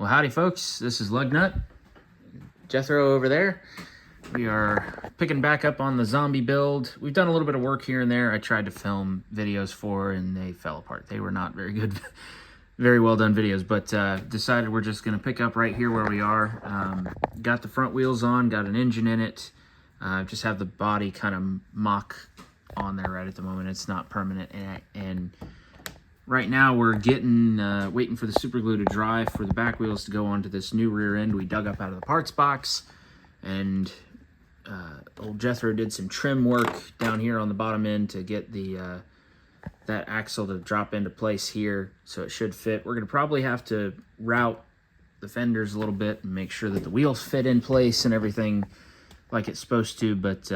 Well, howdy folks, this is Lugnut, Jethro over there. We are picking back up on the zombie build. We've done a little bit of work here and there. I tried to film videos for and they fell apart. They were not very good, very well done videos, but decided we're just gonna pick up right here where we are. Got the front wheels on, got an engine in it. Just have the body kind of mock on there right at the moment. It's not permanent, and right now we're getting waiting for the super glue to dry for the back wheels to go onto this new rear end we dug up out of the parts box. And old Jethro did some trim work down here on the bottom end to get the that axle to drop into place here, so it should fit. We're gonna probably have to route the fenders a little bit and make sure that the wheels fit in place and everything like it's supposed to, but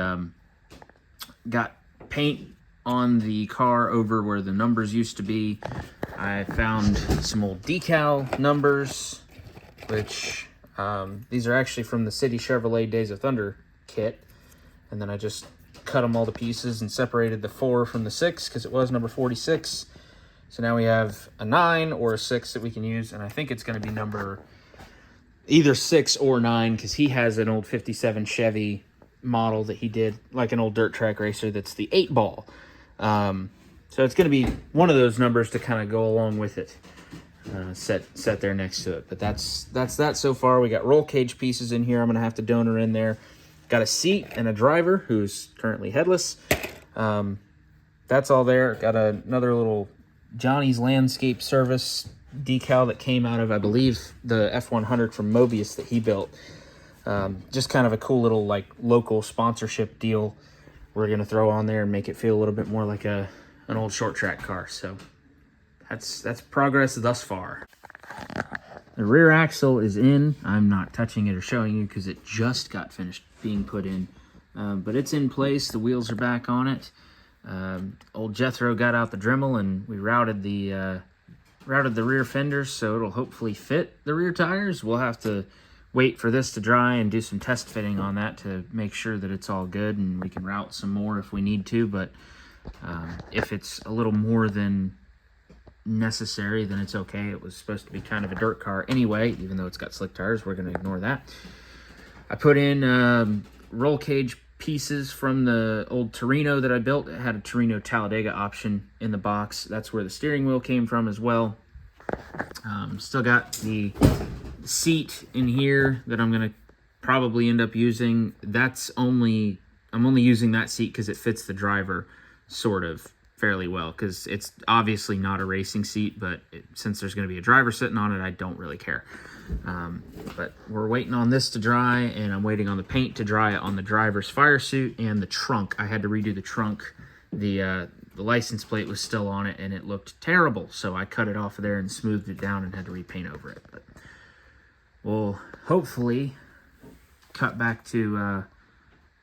got paint on the car over where the numbers used to be. I found some old decal numbers, which these are actually from the City Chevrolet Days of Thunder kit. And then I just cut them all to pieces and separated the 4 from the 6 because it was number 46. So now we have a 9 or a 6 that we can use. And I think it's going to be number either 6 or 9 because he has an old 57 Chevy model that he did, like an old dirt track racer, that's the 8-ball. So it's going to be one of those numbers to kind of go along with it, set there next to it. But that's that so far. We got roll cage pieces in here. I'm going to have to donor in there. Got a seat and a driver who's currently headless. That's all there. Got another little Johnny's Landscape Service decal that came out of, I believe, the F100 from Mobius that he built. Just kind of a cool little like local sponsorship deal we're going to throw on there and make it feel a little bit more like an old short track car. So that's progress thus far. The rear axle is in. I'm not touching it or showing you because it just got finished being put in. But it's in place. The wheels are back on it. Old Jethro got out the Dremel and we routed the rear fenders so it'll hopefully fit the rear tires. We'll have to wait for this to dry and do some test fitting on that to make sure that it's all good, and we can route some more if we need to. But if it's a little more than necessary, then it's okay. It was supposed to be kind of a dirt car anyway, even though it's got slick tires. We're going to ignore that. I put in roll cage pieces from the old Torino that I built. It had a Torino Talladega option in the box. That's where the steering wheel came from as well. Still got the seat in here that I'm going to probably end up using. I'm only using that seat because it fits the driver sort of fairly well, because it's obviously not a racing seat, but since there's going to be a driver sitting on it, I don't really care. But we're waiting on this to dry, and I'm waiting on the paint to dry on the driver's fire suit and the trunk. I had to redo the trunk. The license plate was still on it and it looked terrible, so I cut it off of there and smoothed it down and had to repaint over it. But we'll hopefully cut back to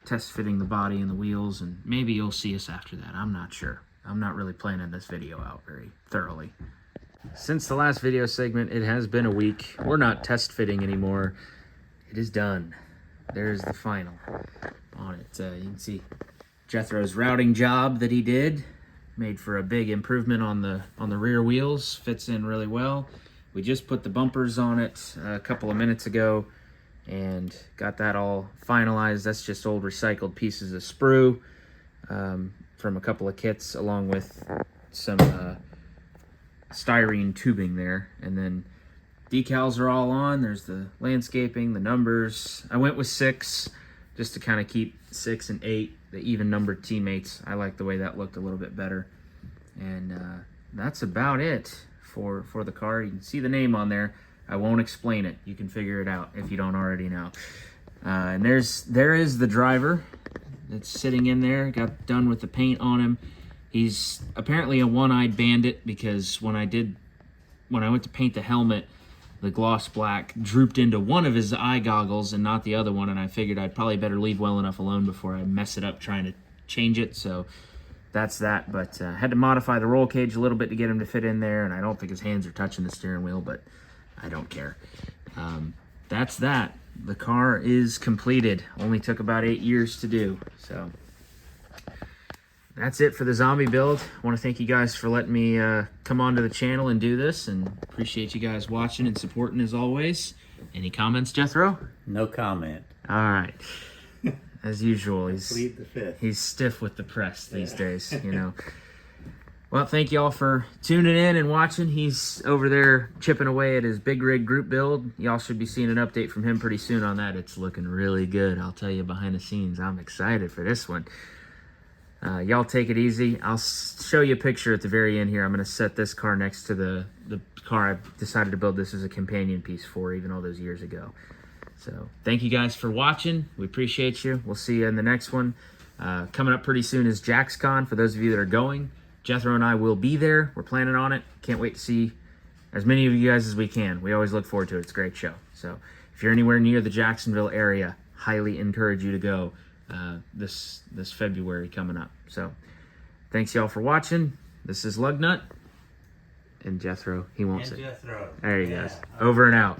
test fitting the body and the wheels, and maybe you'll see us after that. I'm not sure. I'm not really planning this video out very thoroughly. Since the last video segment, it has been a week. We're not test fitting anymore. It is done. There's the final on it. You can see Jethro's routing job that he did made for a big improvement on the rear wheels. Fits in really well. We just put the bumpers on it a couple of minutes ago and got that all finalized. That's just old recycled pieces of sprue from a couple of kits, along with some styrene tubing there. And then decals are all on. There's the landscaping, the numbers. I went with 6 just to kind of keep 6 and 8, the even numbered teammates. I like the way that looked a little bit better. And that's about it for the car. You can see the name on there. I won't explain it. You can figure it out if you don't already know. And there is the driver that's sitting in there. Got done with the paint on him. He's apparently a one-eyed bandit, because when I went to paint the helmet, the gloss black drooped into one of his eye goggles and not the other one, and I figured I'd probably better leave well enough alone before I mess it up trying to change it. So that's that. But had to modify the roll cage a little bit to get him to fit in there, and I don't think his hands are touching the steering wheel, but I don't care. That's that. The car is completed. Only took about 8 years to do. So that's it for the zombie build. I want to thank you guys for letting me come onto the channel and do this, and appreciate you guys watching and supporting as always. Any comments, Jethro? No comment. All right. As usual, Plead the fifth. he's stiff with the press these days, you know. Well, thank you all for tuning in and watching. He's over there chipping away at his big rig group build. Y'all should be seeing an update from him pretty soon on that. It's looking really good. I'll tell you behind the scenes. I'm excited for this one. Y'all take it easy. I'll show you a picture at the very end here. I'm going to set this car next to the car I decided to build this as a companion piece for even all those years ago. So thank you guys for watching. We appreciate you. We'll see you in the next one. Coming up pretty soon is JaxCon. For those of you that are going, Jethro and I will be there. We're planning on it. Can't wait to see as many of you guys as we can. We always look forward to it. It's a great show. So if you're anywhere near the Jacksonville area, highly encourage you to go this February coming up. So thanks y'all for watching. This is Lugnut and Jethro. He won't say. Jethro. There you guys. Over and out.